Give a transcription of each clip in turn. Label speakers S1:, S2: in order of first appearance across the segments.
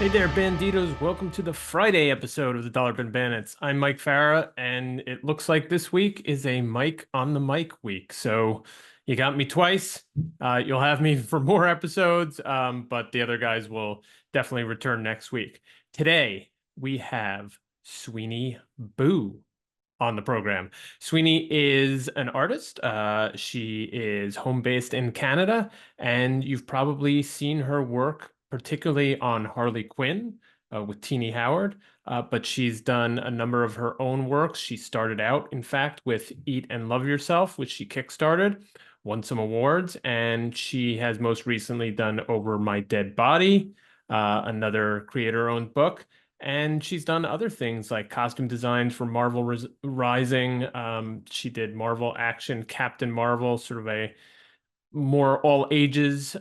S1: Hey there, Banditos. Welcome to the Friday episode of the Dollar Bin Bandits. I'm Mike Farah, and it looks like this week is a Mike on the Mic week. So you got me twice. You'll have me for more episodes, but the other guys will definitely return next week. Today, we have Sweeney Boo on the program. Sweeney is an artist. She is home based in Canada, and you've probably seen her work, particularly on Harley Quinn with Tini Howard. But she's done a number of her own works. She started out, in fact, with Eat and Love Yourself, which she kickstarted, won some awards, and she has most recently done Over My Dead Body, another creator-owned book. And she's done other things like costume designs for Marvel Rising. She did Marvel Action Captain Marvel, sort of a more all ages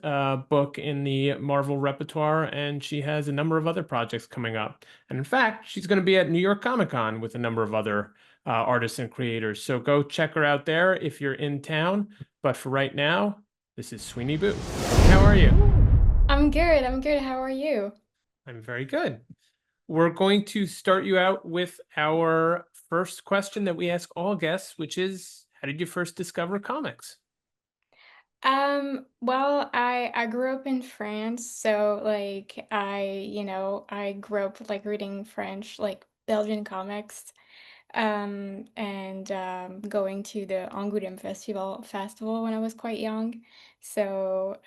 S1: book in the Marvel repertoire. And she has a number of other projects coming up. And in fact, she's going to be at New York Comic Con with a number of other artists and creators. So go check her out there if you're in town. But for right now, this is Sweeney Boo. How are you?
S2: I'm good. I'm good. How are you?
S1: I'm very good. We're going to start you out with our first question that we ask all guests, which is, how did you first discover comics?
S2: Well, I grew up in France, so like I grew up like reading French, like Belgian comics, and going to the Angoulême festival when I was quite young. So,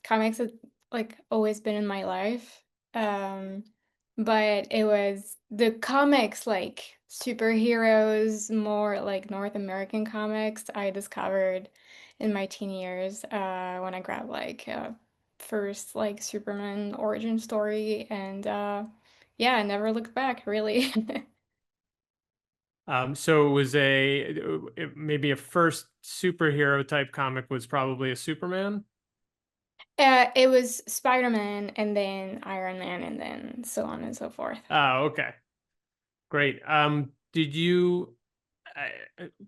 S2: comics have like always been in my life. Um, but it was the comics like superheroes, more like North American comics I discovered in my teen years, when I grabbed like first like Superman origin story and yeah, I never looked back really.
S1: So it was maybe a first superhero type comic was probably a Superman.
S2: It was Spider-Man and then Iron Man and then so on and so forth.
S1: Oh, okay. Great. Did you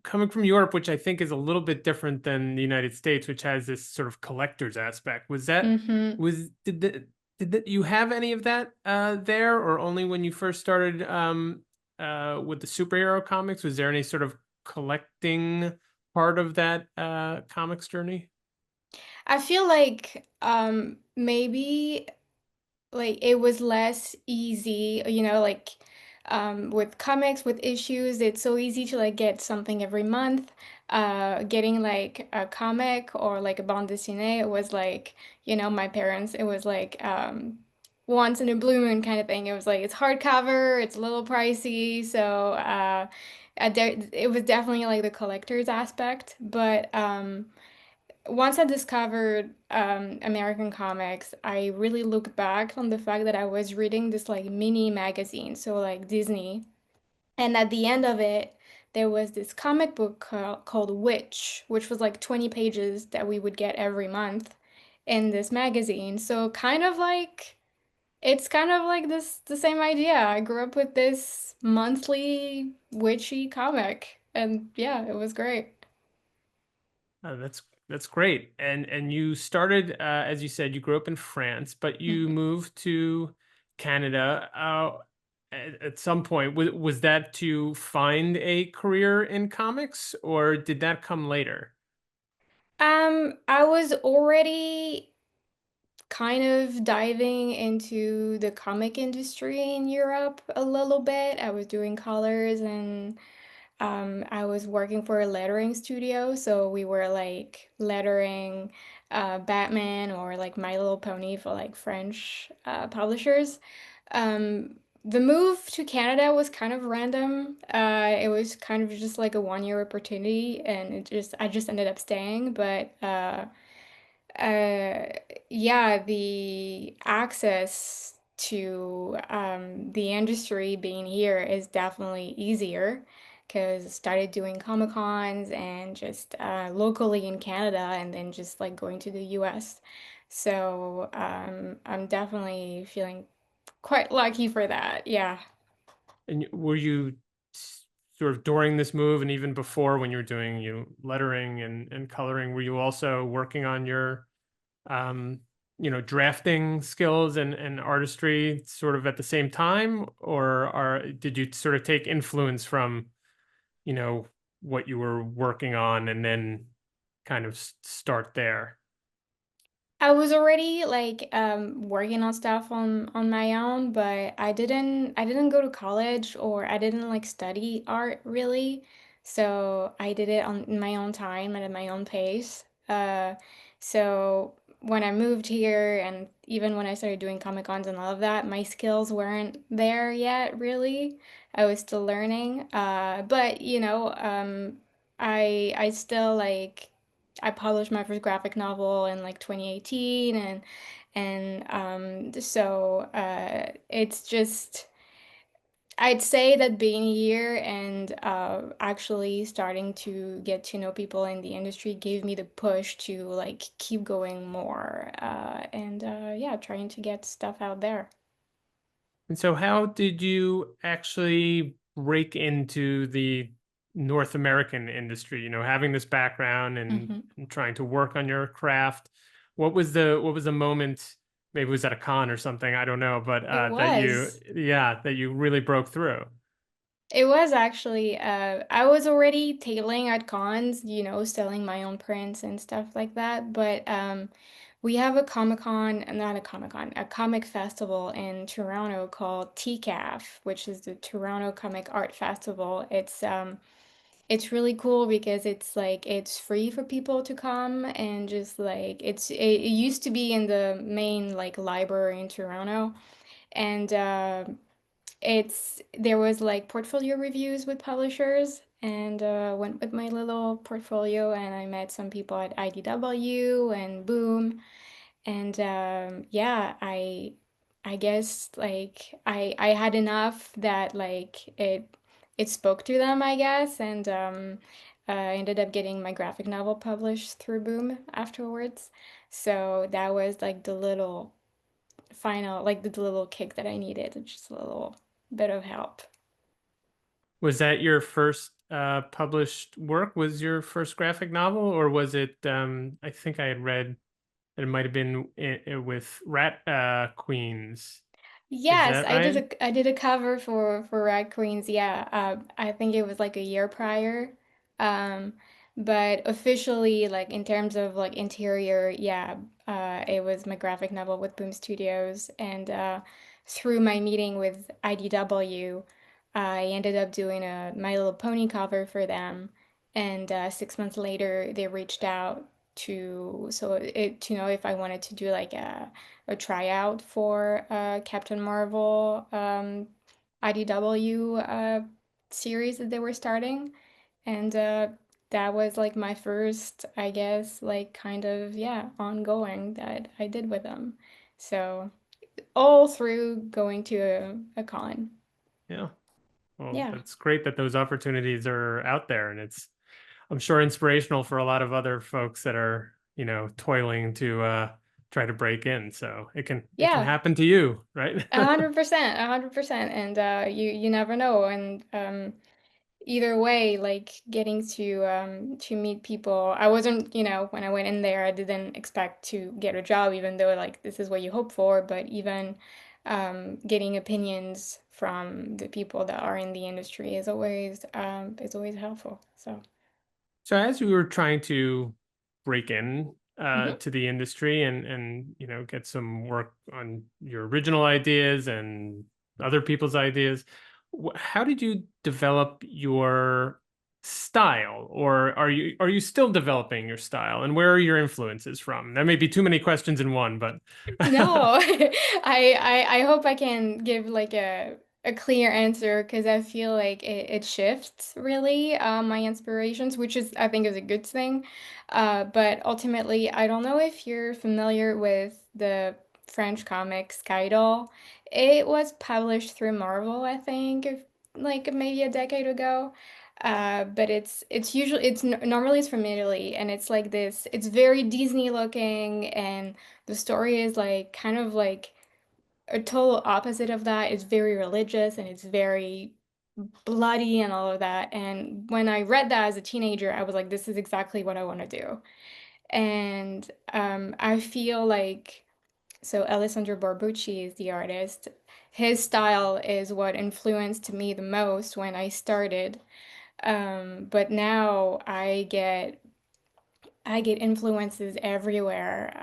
S1: coming from Europe, which I think is a little bit different than the United States, which has this sort of collector's aspect. Was that
S2: Mm-hmm.
S1: was did you have any of that there, or only when you first started with the superhero comics? Was there any sort of collecting part of that comics journey?
S2: I feel like maybe like it was less easy, like with comics, with issues, it's so easy to like get something every month. Getting like a comic or like a bande dessinée, it was like, my parents, it was like once in a blue moon kind of thing. It was like it's hardcover, it's a little pricey, so it was definitely like the collector's aspect, but once I discovered American comics, I really looked back on the fact that I was reading this like mini magazine, so like Disney. And at the end of it, there was this comic book called Witch, which was like 20 pages that we would get every month in this magazine. So it's kind of like the same idea. I grew up with this monthly witchy comic, and yeah, it was great.
S1: That's great. And you started, as you said, you grew up in France, but you
S2: Mhm.
S1: moved to Canada. At some point, was that to find a career in comics, or did that come later?
S2: I was already kind of diving into the comic industry in Europe a little bit. I was doing colors and I was working for a lettering studio, so we were like lettering Batman or like My Little Pony for like French publishers. The move to Canada was kind of random. It was kind of just like a one-year opportunity, and I just ended up staying. But uh, yeah, the access to the industry being here is definitely easier because I started doing Comic Cons and just locally in Canada and then just like going to the US. So I'm definitely feeling quite lucky for that. Yeah.
S1: And were you sort of during this move, and even before when you were doing lettering and coloring, were you also working on your drafting skills and artistry sort of at the same time, or did you sort of take influence from, you know, what you were working on and then kind of start there?
S2: I was already like working on stuff on my own, but I didn't go to college or I didn't like study art really. So I did it on in my own time and at my own pace. So when I moved here and even when I started doing Comic Cons and all of that, my skills weren't there yet really. I was still learning. But I still like I published my first graphic novel in like 2018 and it's just I'd say that being here and actually starting to get to know people in the industry gave me the push to like keep going more and yeah, trying to get stuff out there.
S1: And so, how did you actually break into the North American industry? Having this background
S2: Hmm.
S1: and trying to work on your craft. What was the moment? Maybe it was at a con or something. I don't know, but
S2: It
S1: that you,
S2: was.
S1: yeah, that you really broke through.
S2: It was actually, I was already tailing at cons, selling my own prints and stuff like that. But we have a not a Comic Con, a comic festival in Toronto called TCAF, which is the Toronto Comic Art Festival. It's really cool because it's like it's free for people to come and just like it used to be in the main like library in Toronto. And it's there was like portfolio reviews with publishers and went with my little portfolio and I met some people at IDW and Boom and yeah, I guess like I had enough that like it spoke to them, I guess, and I ended up getting my graphic novel published through Boom afterwards. So that was like the little final, like the little kick that I needed, just a little bit of help.
S1: Was that your first published work? Was your first graphic novel, or was it? I think I had read that it might have been with Rat Queens. Is
S2: Yes,
S1: that right?
S2: I did a cover for Red Queens. Yeah, I think it was like a year prior. Um, but officially, like in terms of like interior, yeah, it was my graphic novel with Boom Studios, and through my meeting with IDW, I ended up doing a My Little Pony cover for them, and 6 months later, they reached out to know if I wanted to do like a tryout for Captain Marvel IDW series that they were starting. And that was like my first, I guess, like kind of, yeah, ongoing that I did with them. So all through going to a con.
S1: Yeah. Well,
S2: Yeah.
S1: that's great that those opportunities are out there, and it's, I'm sure, inspirational for a lot of other folks that are, toiling to try to break in. So it can
S2: Yeah.
S1: happen to you, right?
S2: 100%, 100%. And you never know. And either way, like getting to meet people. I wasn't, when I went in there, I didn't expect to get a job, even though like this is what you hope for, but even getting opinions from the people that are in the industry is always helpful. So,
S1: So as you were trying to break in
S2: mhm.
S1: to the industry and get some work on your original ideas and other people's ideas, how did you develop your style, or are you still developing your style, and where are your influences from? That may be too many questions in one, but
S2: No, I hope I can give like a clear answer because I feel like it shifts really my inspirations, which is I think is a good thing. But ultimately, I don't know if you're familiar with the French comic Skydoll. It was published through Marvel, I think, like maybe a decade ago. But it's usually normally it's from Italy, and it's like this. It's very Disney looking and the story is like kind of like a total opposite of that. It's very religious and it's very bloody and all of that. And when I read that as a teenager, I was like, this is exactly what I want to do. And I feel like So Alessandro Barbucci is the artist. His style is what influenced me the most when I started. But now I get influences everywhere.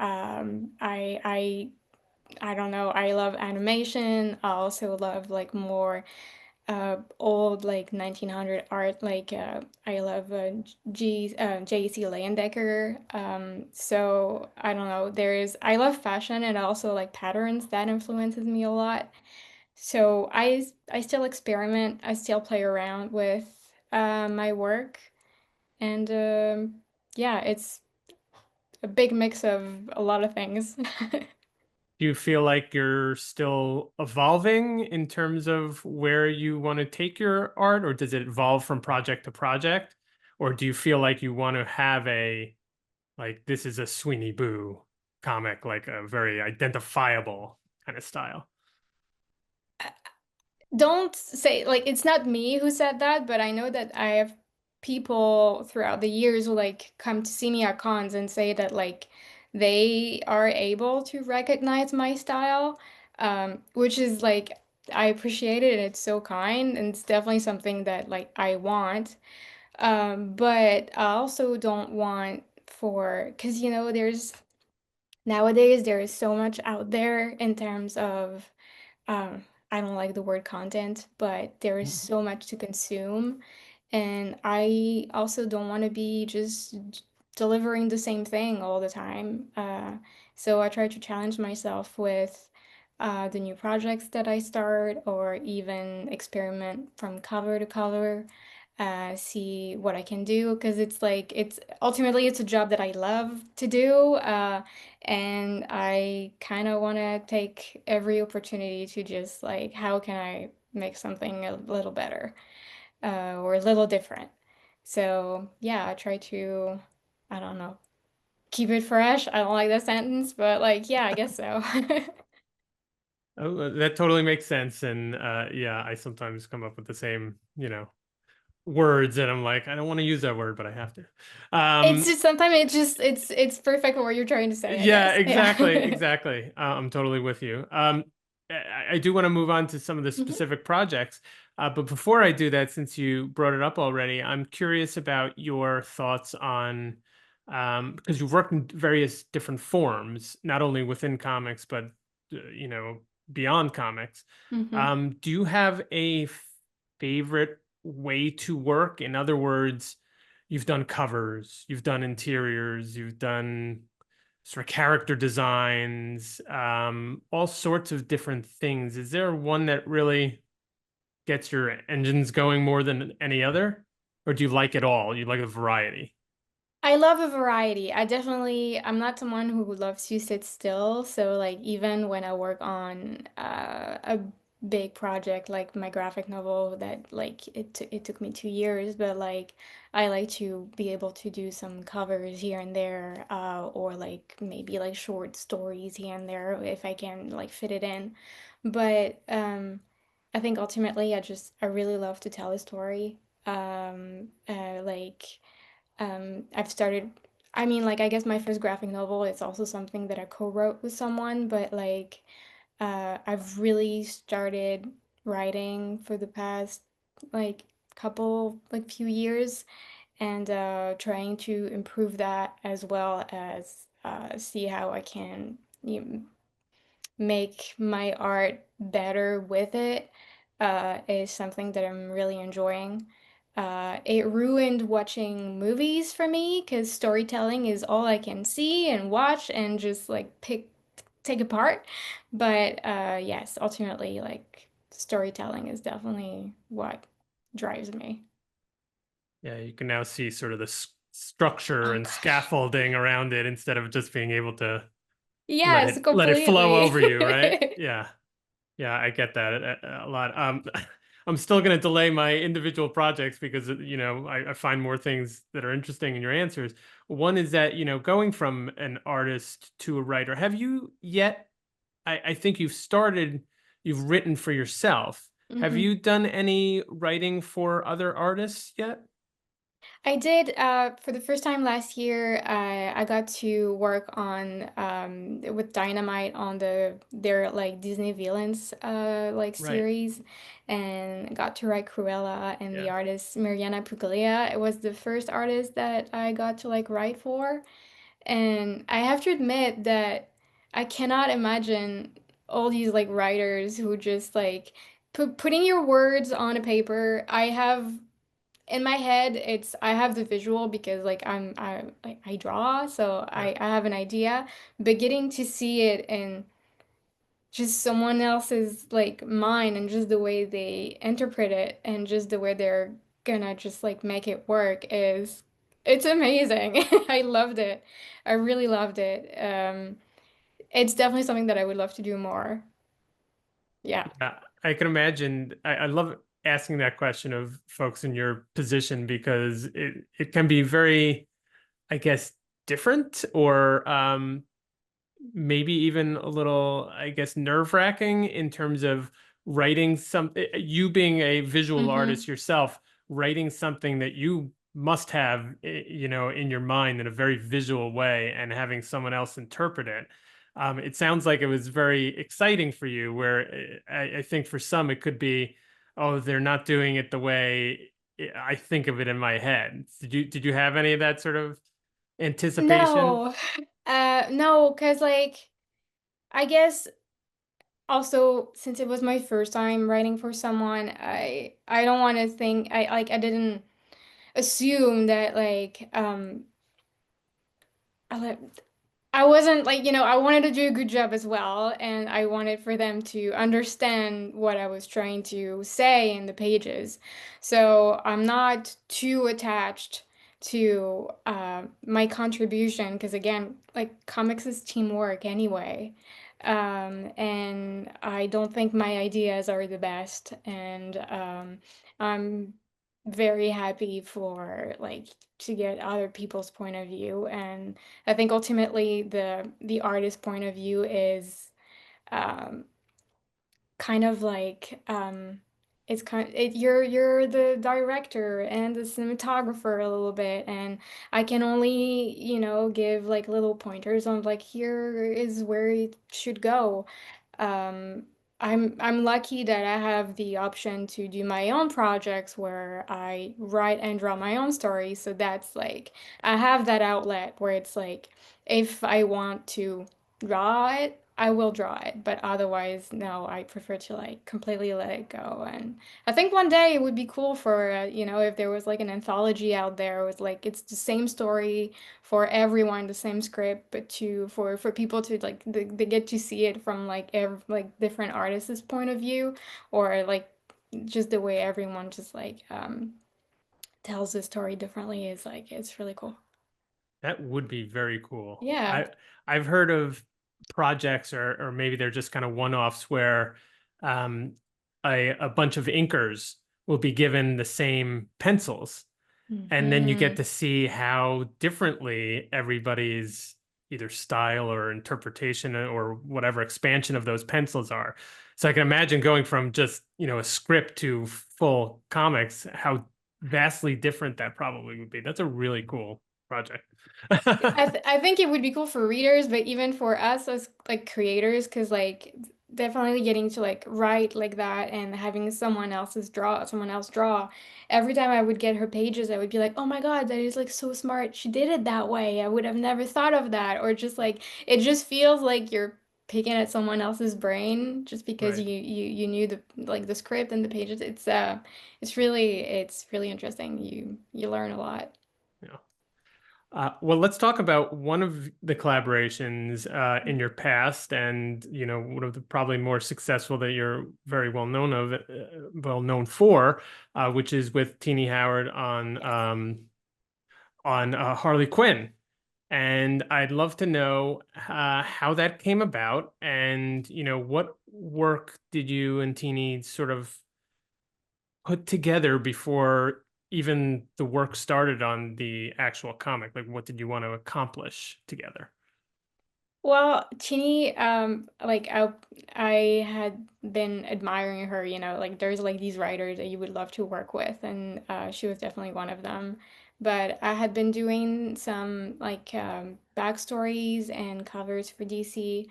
S2: I don't know. I love animation. I also love like more old like 1900 art. Like I love J.C. Leyendecker. So I don't know. I love fashion and also like patterns that influences me a lot. So I still experiment. I still play around with my work, and yeah, it's a big mix of a lot of things.
S1: Do you feel like you're still evolving in terms of where you want to take your art, or does it evolve from project to project? Or do you feel like you want to have like, this is a Sweeney Boo comic, like a very identifiable kind of style?
S2: Don't say like it's not me who said that, but I know that I have people throughout the years who like come to see me at cons and say that like they are able to recognize my style, which is like I appreciate it and it's so kind and it's definitely something that like I want. But I also don't want for because you know there's nowadays there is so much out there in terms of I don't like the word content, but there is
S1: Mhm.
S2: so much to consume. And I also don't want to be just delivering the same thing all the time. So I try to challenge myself with the new projects that I start, or even experiment from cover to cover, see what I can do. Because it's like, it's ultimately, it's a job that I love to do. And I kind of want to take every opportunity to just like, how can I make something a little better or a little different? So, yeah, I try to, I don't know, keep it fresh. I don't like that sentence, but like, yeah, I guess so.
S1: Oh, that totally makes sense. And yeah, I sometimes come up with the same, words, and I'm like, I don't want to use that word, but I have to.
S2: It's
S1: Um,
S2: just sometimes it's perfect for what you're trying to say, I
S1: Yeah,
S2: guess.
S1: exactly,
S2: Yeah.
S1: exactly. I'm totally with you. I do want to move on to some of the
S2: Mhm.
S1: specific projects, but before I do that, since you brought it up already, I'm curious about your thoughts on, because you've worked in various different forms, not only within comics, but beyond comics.
S2: Mhm.
S1: Do you have a favorite way to work? In other words, you've done covers, you've done interiors, you've done sort of character designs, all sorts of different things. Is there one that really gets your engines going more than any other? Or do you like it all? You like a variety?
S2: I love a variety. I'm not someone who loves to sit still. So like even when I work on a big project like my graphic novel that like it took me 2 years, but like I like to be able to do some covers here and there, or like maybe like short stories here and there if I can like fit it in. But I think ultimately I really love to tell a story. Like I've started, I mean, like, I guess my first graphic novel is also something that I co-wrote with someone, but like, I've really started writing for the past like like few years and trying to improve that as well as see how I can make my art better with it is something that I'm really enjoying. It ruined watching movies for me because storytelling is all I can see and watch and just like take apart. But yes, ultimately, like storytelling is definitely what drives me.
S1: Yeah, you can now see sort of the structure
S2: Oh
S1: and
S2: gosh.
S1: scaffolding around it instead of just being able to
S2: Yes,
S1: let it flow
S2: completely.
S1: over you, right? Yeah. Yeah, I get that a lot. I'm still going to delay my individual projects because I find more things that are interesting in your answers. One is that going from an artist to a writer. Have you yet? I think you've written for yourself. Have
S2: Mhm.
S1: you done any writing for other artists yet?
S2: I did for the first time last year. I got to work on with Dynamite on their like Disney villains like
S1: Right.
S2: series, and got to write Cruella and the
S1: Yeah.
S2: artist Mariana Puglia. It was the first artist that I got to like write for, and I have to admit that I cannot imagine all these like writers who just like putting your words on a paper. I have in my head it's I have the visual because like I draw, so
S1: Yeah.
S2: I have an idea, but getting to see it in just someone else's like mind and just the way they interpret it and just the way they're gonna just like make it work is it's amazing. I loved it. I really loved it. It's definitely something that I would love to do more. Yeah.
S1: Yeah, I can imagine. I love asking that question of folks in your position because it can be very, I guess, different or maybe even a little, I guess, nerve-wracking in terms of writing you being a visual
S2: Mm-hmm.
S1: artist yourself, writing something that you must have, in your mind in a very visual way and having someone else interpret it. It sounds like it was very exciting for you, where I think for some it could be, oh, they're not doing it the way I think of it in my head. Did you have any of that sort of anticipation?
S2: No. No, because like I guess also, since it was my first time writing for someone, I don't want to think I didn't assume that like I I wasn't like, I wanted to do a good job as well, and I wanted for them to understand what I was trying to say in the pages. So I'm not too attached to my contribution because, again, like comics is teamwork anyway. And I don't think my ideas are the best, and I'm very happy for like to get other people's point of view, and I think ultimately the artist point of view is um, kind of like it's you're the director and the cinematographer a little bit, and I can only give like little pointers on like here is where it should go. um, I'm lucky that I have the option to do my own projects where I write and draw my own stories. So that's like I have that outlet where it's like if I want to draw it, I will draw it. But otherwise, no, I prefer to like completely let it go. And I think one day it would be cool for if there was like an anthology out there with like it's the same story for everyone, the same script, but for people to like they get to see it from like like different artists' point of view, or like just the way everyone just like tells the story differently is like it's really cool.
S1: That would be very cool.
S2: Yeah.
S1: I've heard of projects or maybe they're just kind of one-offs where um, a bunch of inkers will be given the same pencils, and then you get
S2: Hmm.
S1: to see how differently everybody's either style or interpretation or whatever expansion of those pencils are. So I can imagine going from just, a script to full comics, how vastly different that probably would be. That's a really cool project.
S2: I think it would be cool for readers, but even for us as like creators, because like definitely getting to like write like that and having someone else draw. Every time I would get her pages, I would be like, oh my God, that is like so smart. She did it that way. I would have never thought of that. Or just like it just feels like you're picking at someone else's brain just because
S1: Right.
S2: you knew the script and the pages. It's really interesting. You learn a lot.
S1: Yeah. Well, let's talk about one of the collaborations in your past, and one of the probably more successful that you're very well known for, which is with Tini Howard on Harley Quinn. And I'd love to know how that came about, and what work did you and Tini sort of put together before even the work started on the actual comic? Like, what did you want to accomplish together?
S2: Well, Tini, like I had been admiring her, like there's like these writers that you would love to work with, and she was definitely one of them. But I had been doing some like backstories and covers for DC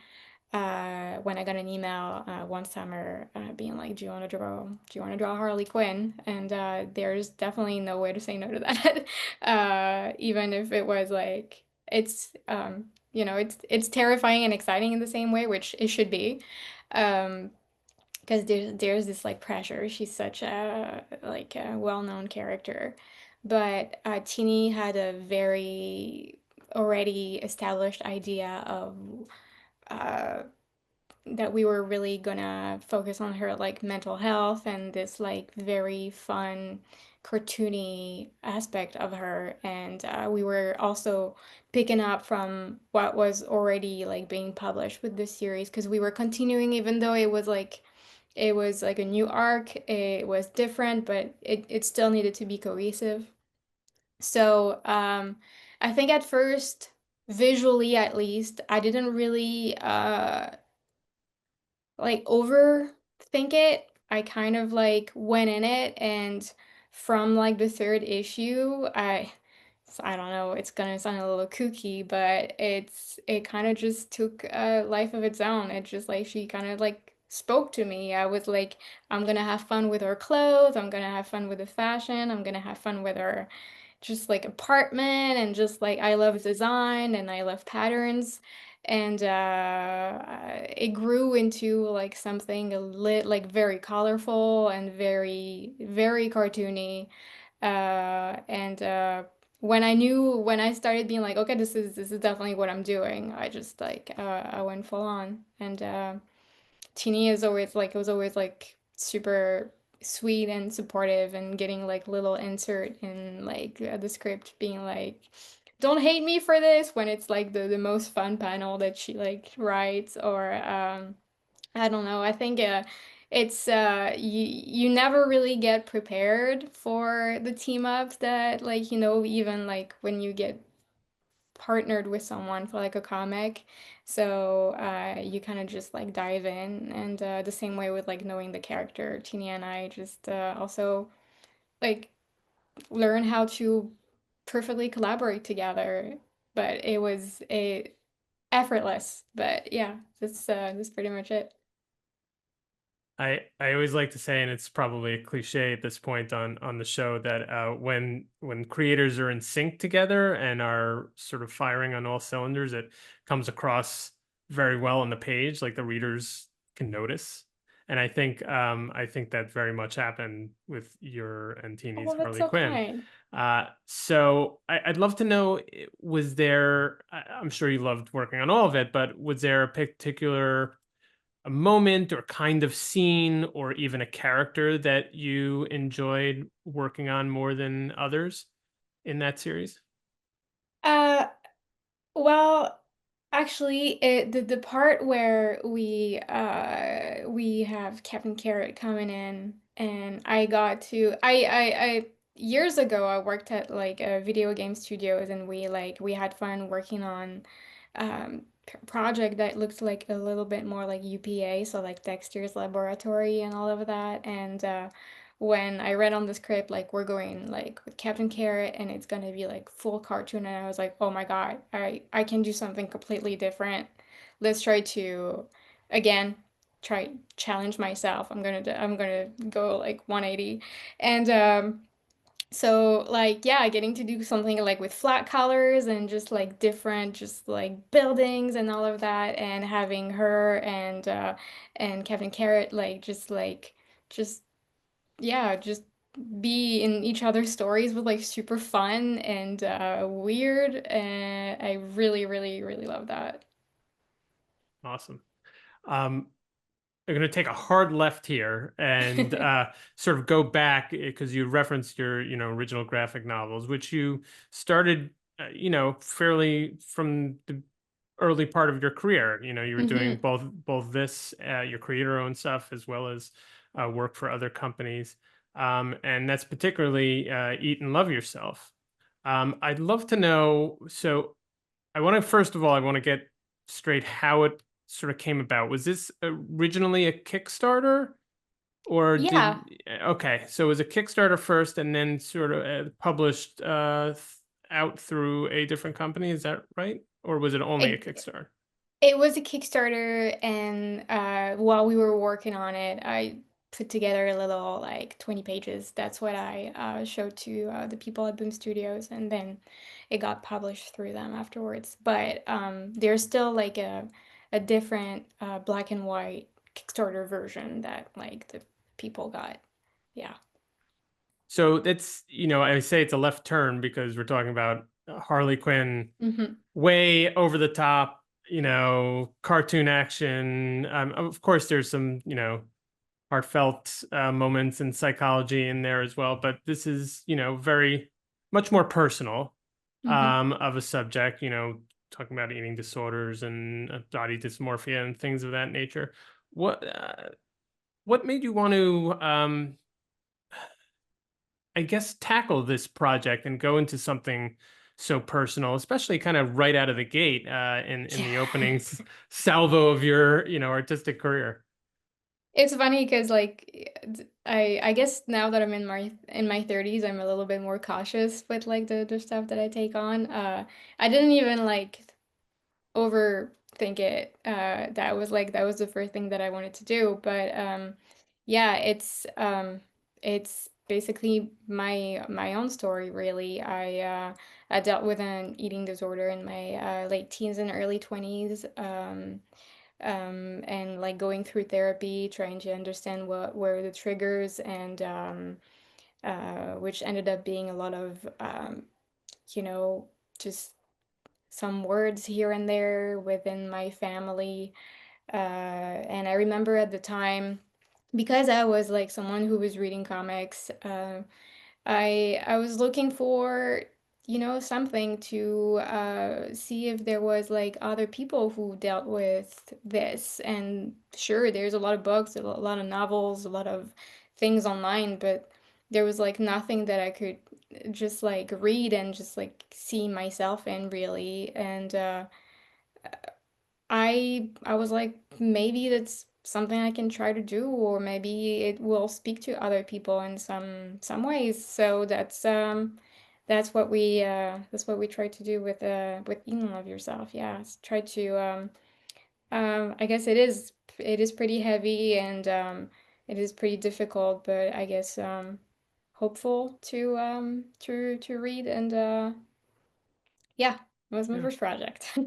S2: when I got an email one summer being like, "Do you want to draw? Do you want to draw Harley Quinn?" And there's definitely no way to say no to that. Even if it was like it's terrifying and exciting in the same way, which it should be. Um, because there's this like pressure. She's such a like a well-known character, but Tini had a very already established idea of uh, that we were really gonna focus on her like mental health and this like very fun cartoony aspect of her, and we were also picking up from what was already like being published with this series because we were continuing even though it was like a new arc, it was different, but it still needed to be cohesive. So I think at first, visually at least, I didn't really like overthink it. I kind of like went in it, and from like the third issue, I don't know, it's gonna sound a little kooky, but it kind of just took a life of its own. It just like she kind of like spoke to me. I was like, I'm gonna have fun with her clothes, I'm gonna have fun with the fashion, I'm gonna have fun with her just like apartment, and just like I love design and I love patterns, and it grew into like something a lit like very colorful and very very cartoony, and when I started being like, okay, this is definitely what I'm doing, I just like I went full on, and Tini is always like was always like super sweet and supportive and getting like little insert in like the script being like, don't hate me for this when it's like the most fun panel that she like writes, or I don't know, I think it's you never really get prepared for the team ups that like even like when you get partnered with someone for like a comic. So you kind of just like dive in, and the same way with like knowing the character, Tini and I just also like learn how to perfectly collaborate together. But it was a effortless. But yeah, that's pretty much it.
S1: I always like to say, and it's probably a cliche at this point on the show, that when creators are in sync together and are sort of firing on all cylinders, it comes across very well on the page, like the readers can notice. And I think that very much happened with your and Teeny's
S2: Oh, that's
S1: Harley
S2: so
S1: Quinn.
S2: kind.
S1: So I'd love to know, was there, I'm sure you loved working on all of it, but was there a particular a moment or kind of scene or even a character that you enjoyed working on more than others in that series?
S2: Uh, Well, actually, the part where we have Captain Carrot coming in, and I got to I years ago I worked at like a video game studios, and we had fun working on project that looked like a little bit more like UPA, so like Dexter's Laboratory and all of that, and when I read on the script, like we're going like with Captain Carrot and it's gonna be like full cartoon, and I was like, oh my God, I can do something completely different. Let's try to again try challenge myself. I'm gonna go like 180. And so like yeah, getting to do something like with flat colors and just like different just like buildings and all of that, and having her and Captain Carrot just yeah, just be in each other's stories with like super fun and weird, and I really, really, really love that.
S1: Awesome. Um, I'm going to take a hard left here and sort of go back because you referenced your, original graphic novels, which you started, fairly from the early part of your career. You were doing
S2: Hmm.
S1: both this, your creator-owned stuff, as well as work for other companies, and that's particularly Eat and Love Yourself. I'd love to know. So I want to first of all, I want to get straight how it sort of came about. Was this originally a Kickstarter? Or
S2: Yeah,
S1: okay, so it was a Kickstarter first and then sort of published out through a different company, is that right? Or was it only a
S2: it
S1: Kickstarter?
S2: it was a Kickstarter, and while we were working on it, I put together a little like 20 pages. That's what I showed to the people at Boom Studios, and then it got published through them afterwards. But there's still like a different black and white Kickstarter version that like the people got. Yeah.
S1: So that's, I say it's a left turn because we're talking about Harley Quinn,
S2: Hmm.
S1: way over the top, cartoon action. Of course, there's some, heartfelt moments and psychology in there as well, but this is, very much more personal
S2: Hmm.
S1: of a subject, talking about eating disorders and body dysmorphia and things of that nature. What what made you want to I guess tackle this project and go into something so personal, especially kind of right out of the gate in the opening
S2: Yeah.
S1: salvo of your artistic career?
S2: It's funny because like I guess now that I'm in my 30s, I'm a little bit more cautious with like the stuff that I take on. I didn't even like overthink it. That was the first thing that I wanted to do. But yeah, it's basically my own story really. I dealt with an eating disorder in my late teens and early 20s. And like going through therapy, trying to understand what were the triggers, and which ended up being a lot of you know just some words here and there within my family. And I remember at the time, because I was like someone who was reading comics, I was looking for, something to see if there was like other people who dealt with this. And sure, there's a lot of books, a lot of novels, a lot of things online, but there was like nothing that I could just like read and just like see myself in really. And I was like, maybe that's something I can try to do, or maybe it will speak to other people in some ways. So that's what we try to do with Eating Love Yourself. Yeah, try to I guess it is pretty heavy, and it is pretty difficult, but I guess hopeful to read. And yeah, it was my
S1: Yeah.
S2: first project.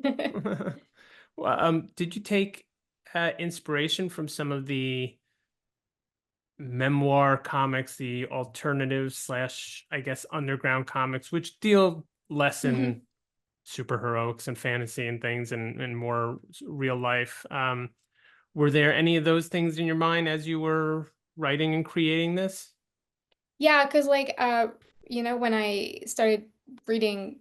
S1: Well, did you take inspiration from some of the memoir comics, the alternative slash, I guess, underground comics, which deal less in
S2: Mhm.
S1: superheroics and fantasy and things and more real life? Were there any of those things in your mind as you were writing and creating this?
S2: Yeah, because like when I started reading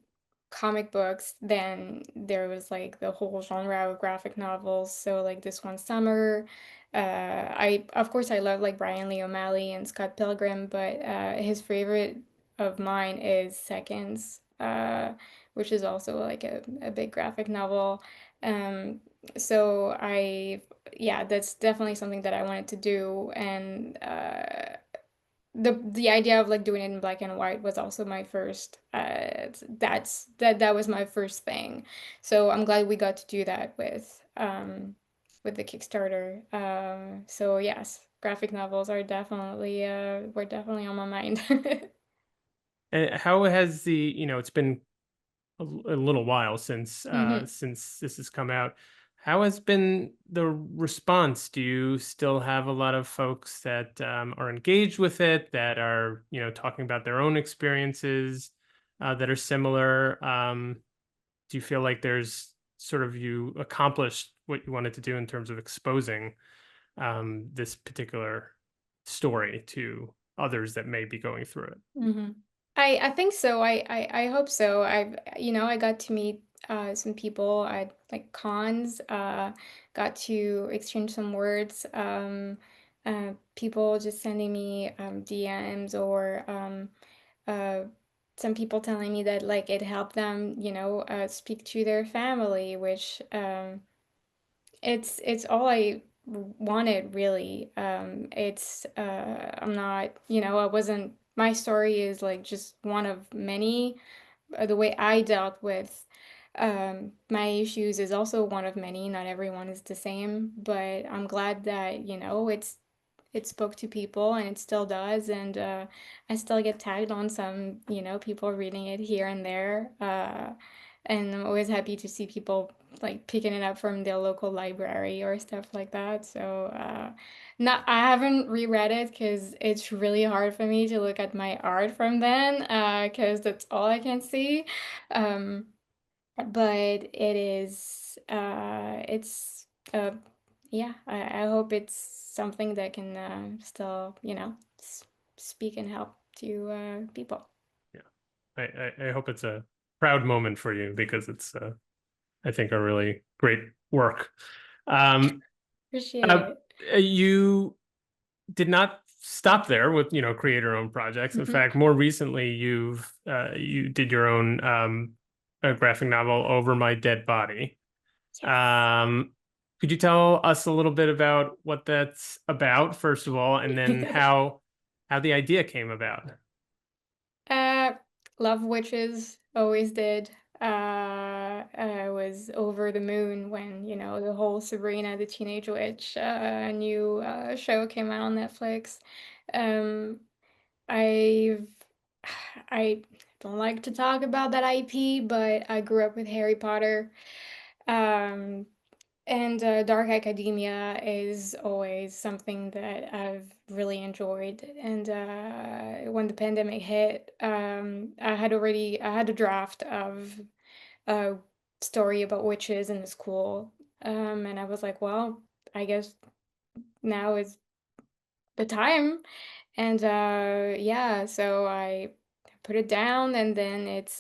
S2: comic books, then there was like the whole genre of graphic novels. So like This One Summer, I of course I love like Brian Lee O'Malley and Scott Pilgrim, but his favorite of mine is Seconds, which is also like a big graphic novel. Um, so yeah, that's definitely something that I wanted to do. And the idea of like doing it in black and white was also my first that was my first thing. So I'm glad we got to do that with the Kickstarter. So yes, graphic novels are definitely were definitely on my mind.
S1: And how has it's been a little while
S2: Hmm.
S1: since this has come out. How has been the response? Do you still have a lot of folks that are engaged with it, that are talking about their own experiences that are similar? Do you feel like there's sort of you accomplished what you wanted to do in terms of exposing this particular story to others that may be going through it?
S2: Hmm. I think so. I hope so. I got to meet some people at like cons, got to exchange some words, people just sending me DMs, or uh, some people telling me that like it helped them, speak to their family, which it's all wanted really. I'm not, I wasn't, my story is like just one of many. The way I dealt with my issues is also one of many. Not everyone is the same, but I'm glad that, it spoke to people and it still does. And I still get tagged on some, people reading it here and there. And I'm always happy to see people like picking it up from their local library or stuff like that. So, not I haven't reread it because it's really hard for me to look at my art from then, because that's all I can see. Um, but it's yeah, I hope it's something that can still, speak and help to people.
S1: Yeah, I hope it's a proud moment for you because it's I think a really great work. Um,
S2: Appreciate
S1: uh,
S2: it.
S1: you did not stop there with creator-owned projects. In
S2: Hmm.
S1: fact, more recently, you did your own a graphic novel, Over My Dead Body.
S2: Yes.
S1: Um, could you tell us a little bit about what that's about, first of all, and then how the idea came about?
S2: Uh, love witches, always did. I was over the moon when, the whole Sabrina the Teenage Witch new show came out on Netflix. Um, I've I don't like to talk about that IP, but I grew up with Harry Potter. Um, and Dark Academia is always something that I've really enjoyed. And when the pandemic hit, I had a draft of a story about witches in the school. And I was like, well, I guess now is the time. And yeah, so I put it down, and then it's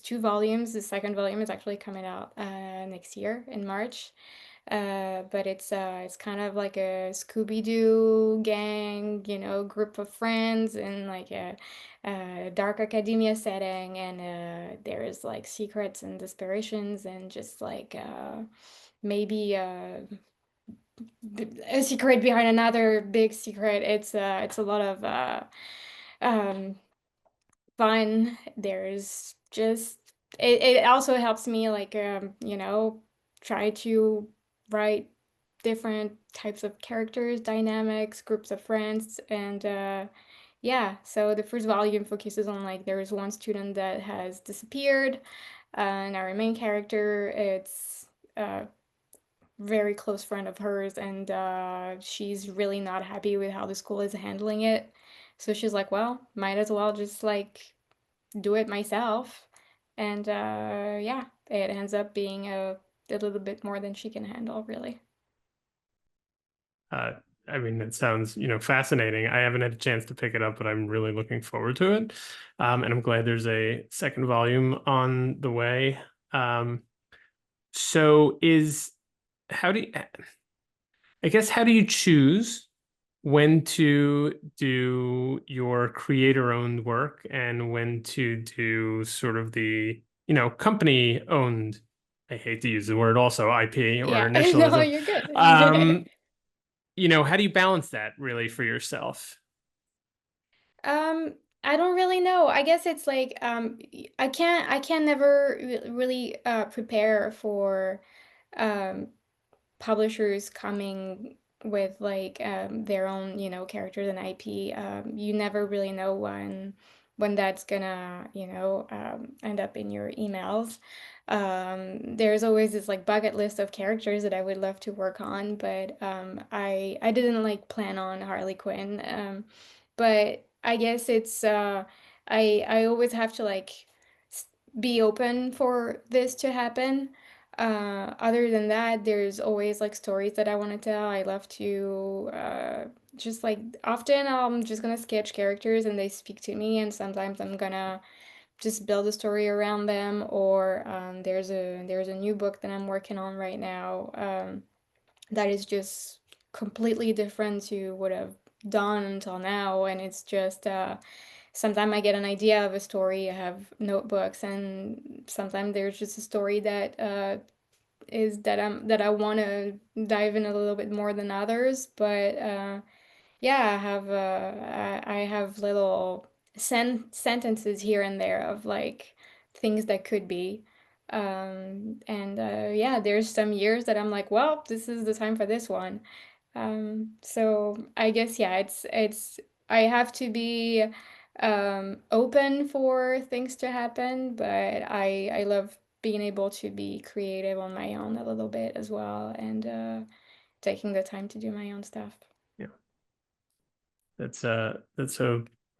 S2: 2 volumes. The second volume is actually coming out next year in March. But it's kind of like a Scooby-Doo gang, group of friends in like a dark academia setting, and there's like secrets and desperations and just like maybe a secret behind another big secret. It's a lot of um fun. There's just it also helps me like try to write different types of characters, dynamics, groups of friends, and yeah, so the first volume focuses on like there is one student that has disappeared, and our main character, it's a very close friend of hers, and she's really not happy with how the school is handling it. So she's like, well, might as well just like do it myself. And yeah, it ends up being a little bit more than she can handle, really.
S1: Uh, I mean, it sounds, fascinating. I haven't had a chance to pick it up, but I'm really looking forward to it. And I'm glad there's a second volume on the way. Um, so is how do you, I guess, how do you choose when to do your creator-owned work and when to do sort of the, company-owned, I hate to use the word also IP or
S2: Yeah, no,
S1: initialism.
S2: you're good.
S1: Um, how do you balance that really for yourself?
S2: Um, I don't really know. I guess it's like I can never really prepare for um publishers coming with like their own, characters and IP. You never really know when that's gonna, end up in your emails. There's always this like bucket list of characters that I would love to work on, but I didn't like plan on Harley Quinn. But I guess it's I always have to like be open for this to happen. Other than that, there's always like stories that I want to tell. I love to just like often I'm just gonna sketch characters and they speak to me, and sometimes I'm gonna just build a story around them. Or there's a new book that I'm working on right now that is just completely different to what I've done until now, and it's just sometimes I get an idea of a story, I have notebooks, and sometimes there's just a story that is that I want to dive in a little bit more than others, but yeah, I have little sentences here and there of like things that could be. And yeah, there's some years that I'm like, well, this is the time for this one. So I guess yeah, it's I have to be open for things to happen, but I love being able to be creative on my own a little bit as well, and taking the time to do my own stuff.
S1: Yeah, that's a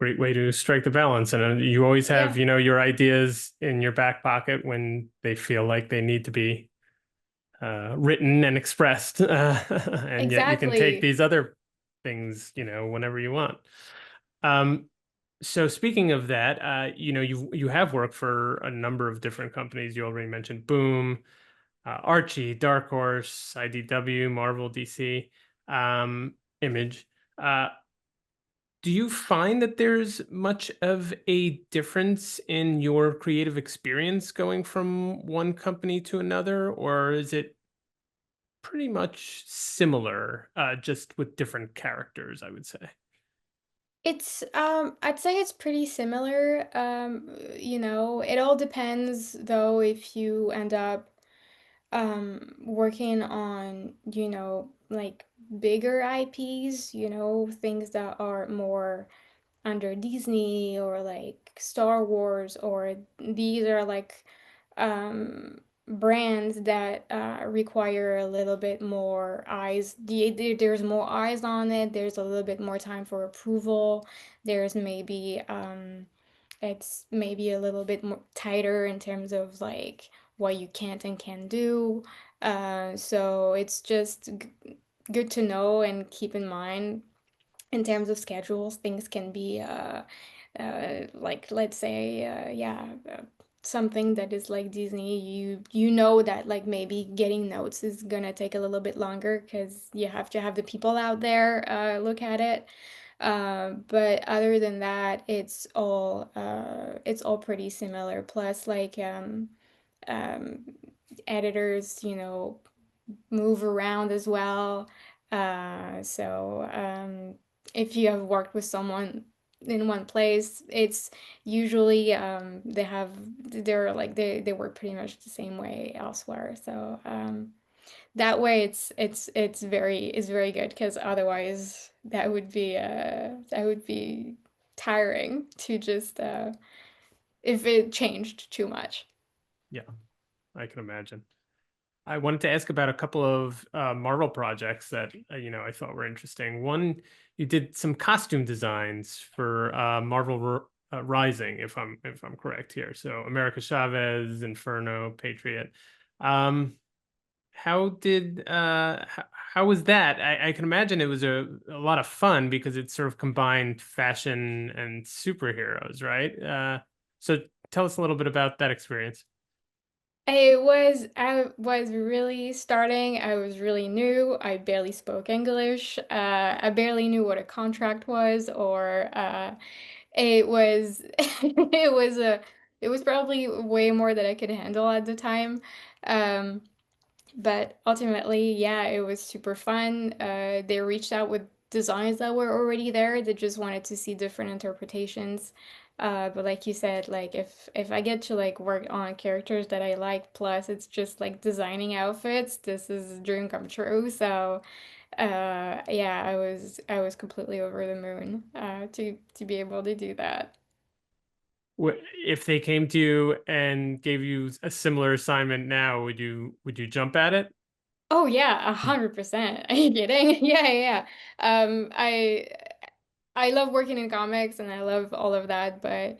S1: great way to strike the balance. And you always have,
S2: Yeah,
S1: you know, your ideas in your back pocket when they feel like they need to be written and expressed, and yet you can take
S2: exactly.
S1: these other things, you know, whenever you want. Um, so speaking of that, you know, you have worked for a number of different companies. You already mentioned Boom, Archie, Dark Horse, IDW, Marvel, DC, Image. Uh, do you find that there's much of a difference in your creative experience going from one company to another, or is it pretty much similar, just with different characters, I would say?
S2: It's I'd say it's pretty similar. You know, it all depends though if you end up working on, you know, like bigger IPs, you know, things that are more under Disney or like Star Wars, or these are like brands that require a little bit more eyes. There's more eyes on it. There's a little bit more time for approval. There's maybe it's maybe a little bit more tighter in terms of like what you can't and can do. So it's just good to know and keep in mind in terms of schedules. Things can be like let's say yeah, something that is like Disney, you know that like maybe getting notes is gonna take a little bit longer because you have to have the people out there look at it. But other than that, it's all pretty similar. Plus, like um, editors, you know, move around as well. So if you have worked with someone in one place, it's usually they're like they work pretty much the same way elsewhere. So that way it's very good because otherwise that would be tiring to just if it changed too much.
S1: Yeah, I can imagine. I wanted to ask about a couple of Marvel projects that you know I thought were interesting. One, you did some costume designs for Rising, if I'm correct here. So America Chavez, Inferno, Patriot. Um, how was that? I can imagine it was a lot of fun because it sort of combined fashion and superheroes, right? So tell us a little bit about that experience.
S2: I was really starting. I was really new. I barely spoke English. I barely knew what a contract was, or it was it was a it was probably way more than I could handle at the time. Um, but ultimately, yeah, it was super fun. They reached out with designs that were already there. They just wanted to see different interpretations. But like you said, like if I get to like work on characters that I like, plus it's just like designing outfits, this is a dream come true. So yeah, I was completely over the moon to be able to do that.
S1: If they came to you and gave you a similar assignment now, would you jump at it?
S2: Oh yeah, 100%. Are you kidding? Yeah, yeah, yeah. I love working in comics and I love all of that, but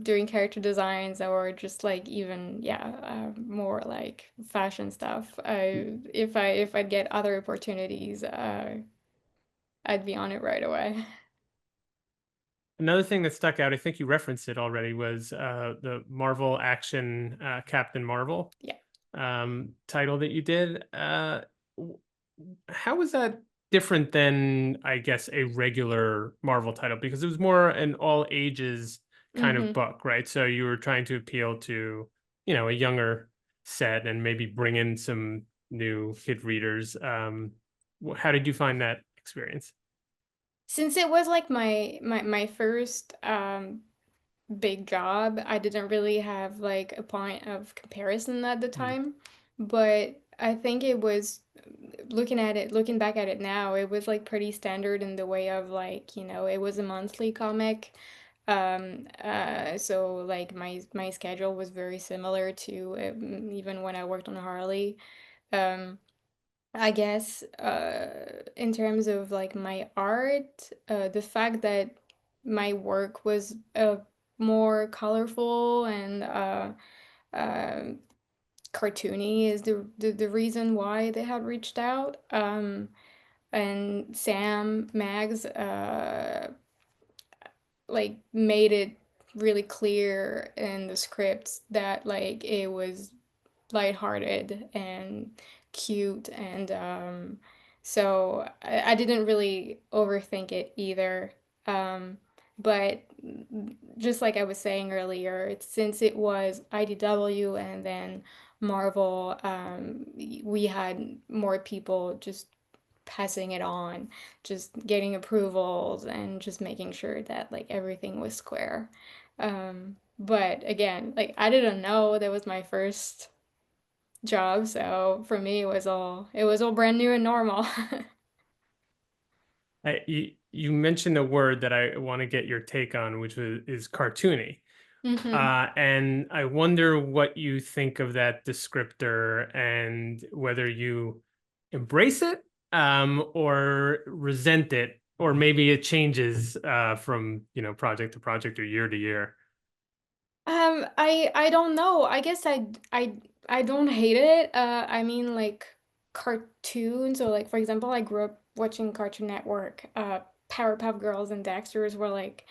S2: doing character designs or just like even yeah, more like fashion stuff. If I'd get other opportunities, I'd be on it right away.
S1: Another thing that stuck out, I think you referenced it already, was the Marvel Action Captain Marvel
S2: Yeah.
S1: title that you did. W- how was that different than, I guess, a regular Marvel title? Because it was more an all ages kind of
S2: Mm-hmm.
S1: book, right? So you were trying to appeal to, you know, a younger. set and maybe bring in some new kid readers. How did you find that experience?
S2: Since it was like my first big job, I didn't really have like a point of comparison at the
S1: Mm,
S2: time, but I think it was looking back at it now, it was like pretty standard in the way of like, it was a monthly comic. So like my schedule was very similar to even when I worked on Harley. Um, I guess in terms of like my art, the fact that my work was more colorful and uh, cartoony is the reason why they had reached out. And Sam Mags like made it really clear in the scripts that like it was lighthearted and cute and so I didn't really overthink it either. But just like I was saying earlier, since it was IDW and then Marvel, we had more people just passing it on, just getting approvals and just making sure that like everything was square. But again, like I didn't know that was my first job, so for me it was all brand new and normal.
S1: you mentioned a word that I want to get your take on, which is cartoony.
S2: hmm
S1: And I wonder what you think of that descriptor and whether you embrace it, or resent it, or maybe it changes from project to project or year to year.
S2: I don't know. I guess I don't hate it. I mean like cartoons, or like for example, I grew up watching Cartoon Network. Powerpuff Girls and Dexter's were like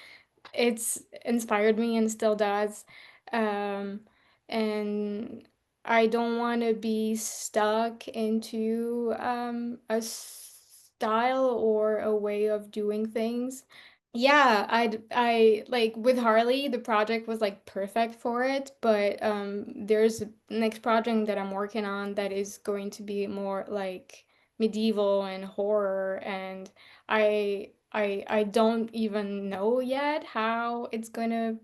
S2: it's inspired me and still does. Um, and I don't want to be stuck into a style or a way of doing things. Yeah, I like with Harley, the project was like perfect for it, but there's a next project that I'm working on that is going to be more like medieval and horror, and I don't even know yet how it's gonna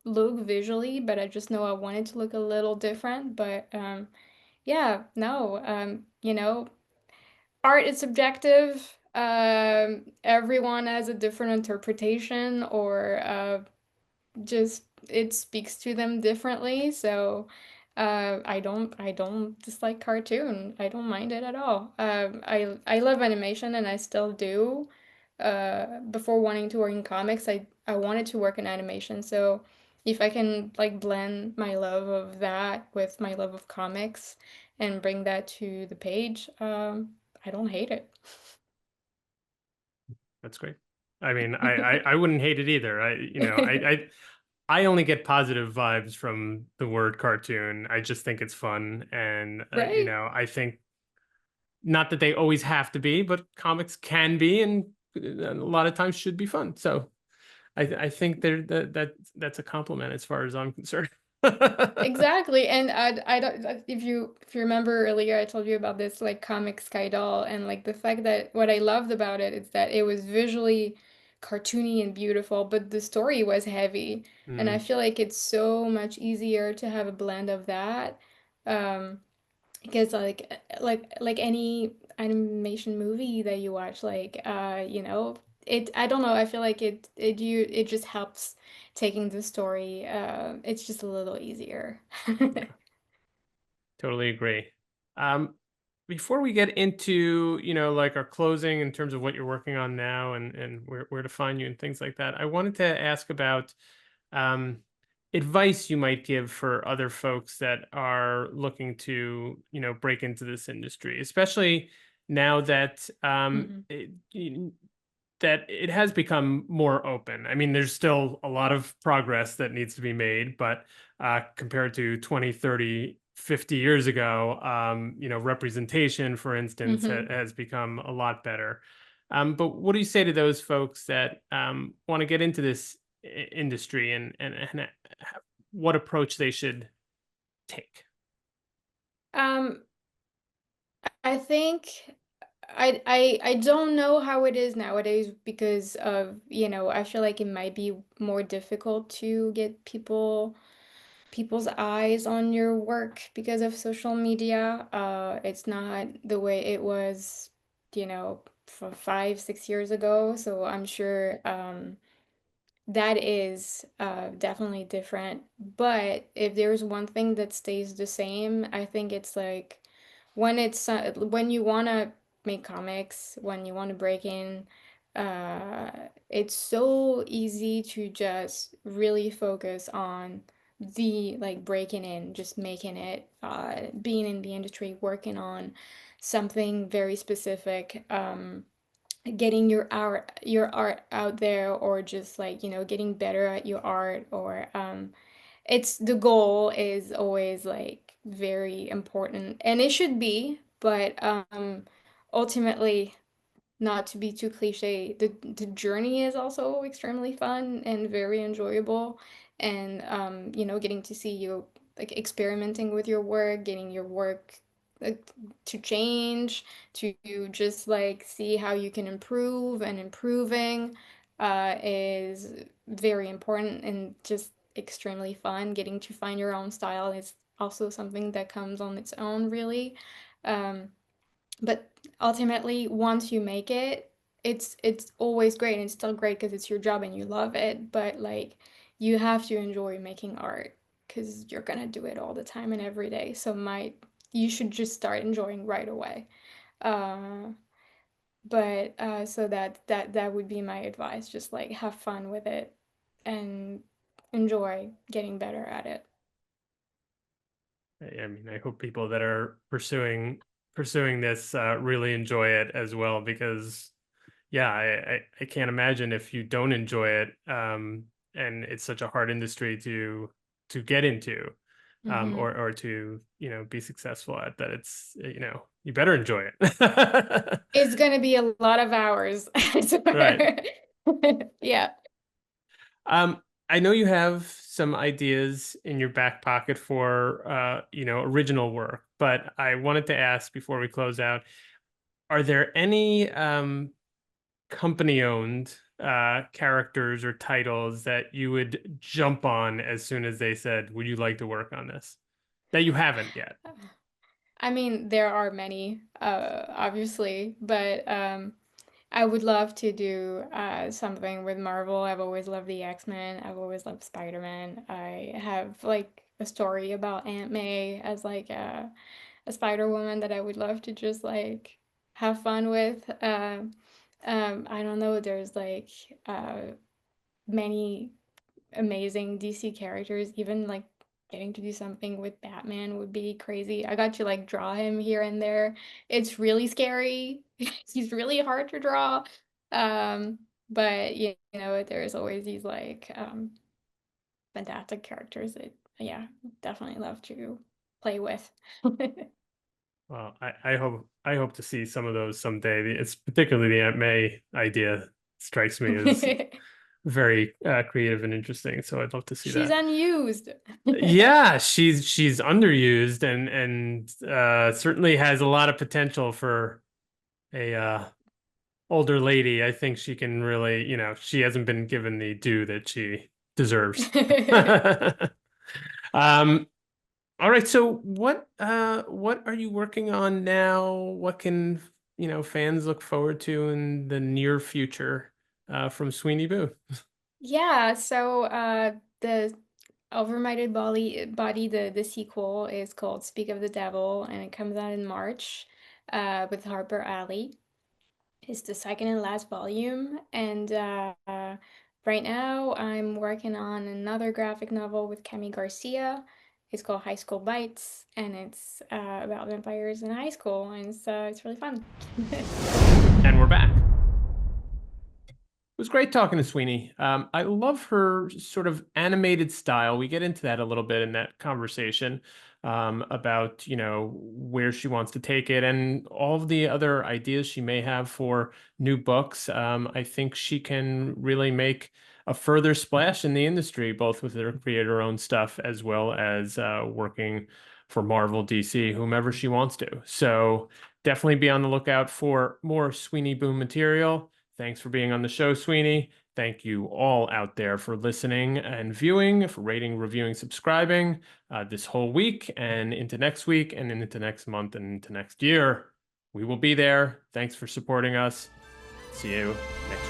S2: look visually, but I just know I want it to look a little different. But yeah, no, art is subjective. Everyone has a different interpretation, or just it speaks to them differently. So I don't dislike cartoon. I don't mind it at all. I love animation and I still do. Before wanting to work in comics, I wanted to work in animation. So if I can like blend my love of that with my love of comics and bring that to the page, I don't hate it.
S1: That's great. I mean, I wouldn't hate it either. I only get positive vibes from the word cartoon. I just think it's fun, and
S2: Right?
S1: I think not that they always have to be, but comics can be, and a lot of times should be fun. So I think that's a compliment as far as I'm concerned.
S2: Exactly. And I don't if you remember earlier I told you about this like comic Sky doll, and like the fact that what I loved about it is that it was visually cartoony and beautiful, but the story was heavy. And I
S1: Mm,
S2: feel like it's so much easier to have a blend of that. Um, because like any animation movie that you watch, like it I don't know, I feel like it just helps taking the story. It's just a little easier.
S1: yeah, totally agree. Um, Before we get into, like our closing in terms of what you're working on now and where to find you and things like that, I wanted to ask about um, advice you might give for other folks that are looking to, break into this industry, especially now that
S2: hmm
S1: that it has become more open. I mean, there's still a lot of progress that needs to be made, but compared to 20, 30, 50 years ago, representation, for instance,
S2: hmm
S1: has become a lot better. But what do you say to those folks that want to get into this industry, and what approach they should take?
S2: Um, I think I don't know how it is nowadays because of, I feel like it might be more difficult to get people's eyes on your work because of social media. It's not the way it was, for 5, 6 years ago. So I'm sure that is definitely different. But if there's one thing that stays the same, I think it's like when you want to make comics, when you want to break in, it's so easy to just really focus on the like breaking in, just making it, being in the industry, working on something very specific. Getting your art out there, or just like getting better at your art, or it's the goal is always like very important, and it should be, but ultimately, not to be too cliche, the journey is also extremely fun and very enjoyable. And getting to see you like experimenting with your work, getting your work like, to change, to just like see how you can improve, and improving is very important and just extremely fun. Getting to find your own style is also something that comes on its own, really. Um, but ultimately, once you make it, it's always great, and it's still great because it's your job and you love it. But like, you have to enjoy making art because you're gonna do it all the time and every day. So might you should just start enjoying right away. Uh, but so that would be my advice. Just like have fun with it and enjoy getting better at it.
S1: I mean, I hope people that are pursuing this really enjoy it as well, because yeah, I can't imagine if you don't enjoy it, and it's such a hard industry to get into,
S2: Hmm.
S1: or to be successful at that. It's you better enjoy it.
S2: It's gonna be a lot of hours, I
S1: Right.
S2: swear. Yeah.
S1: Um, I know you have some ideas in your back pocket for original work, but I wanted to ask before we close out, are there any company owned characters or titles that you would jump on as soon as they said, "Would you like to work on this?" that you haven't yet?
S2: I mean, there are many, obviously, but I would love to do something with Marvel. I've always loved the X-Men. I've always loved Spider-Man. I have like a story about Aunt May as like a Spider-Woman that I would love to just like have fun with. I don't know. There's like many amazing DC characters. Even like getting to do something with Batman would be crazy. I got to like draw him here and there. It's really scary. He's really hard to draw. But there's always these like fantastic characters that, yeah, definitely love to play with.
S1: Well, I hope to see some of those someday. It's particularly the Aunt May idea strikes me as very creative and interesting. So I'd love to see
S2: She's
S1: that.
S2: unused.
S1: Yeah, she's underused and certainly has a lot of potential for a older lady. I think she can really, she hasn't been given the due that she deserves. Um, all right, so what are you working on now? What can, fans look forward to in the near future from Sweeney Boo?
S2: Yeah, so the Overmighted Body, the sequel is called Speak of the Devil, and it comes out in March with Harper Alley. It's the second and last volume, and right now I'm working on another graphic novel with Kemi Garcia. It's called High School Bites, and it's about vampires in high school, and it's really fun.
S1: And we're back. It was great talking to Sweeney. I love her sort of animated style. We get into that a little bit in that conversation about, where she wants to take it and all of the other ideas she may have for new books. I think she can really make a further splash in the industry, both with her creator-owned stuff as well as working for Marvel, DC, whomever she wants to. So definitely be on the lookout for more Sweeney Boo material. Thanks for being on the show, Sweeney. Thank you all out there for listening and viewing, for rating, reviewing, subscribing this whole week and into next week and into next month and into next year. We will be there. Thanks for supporting us. See you next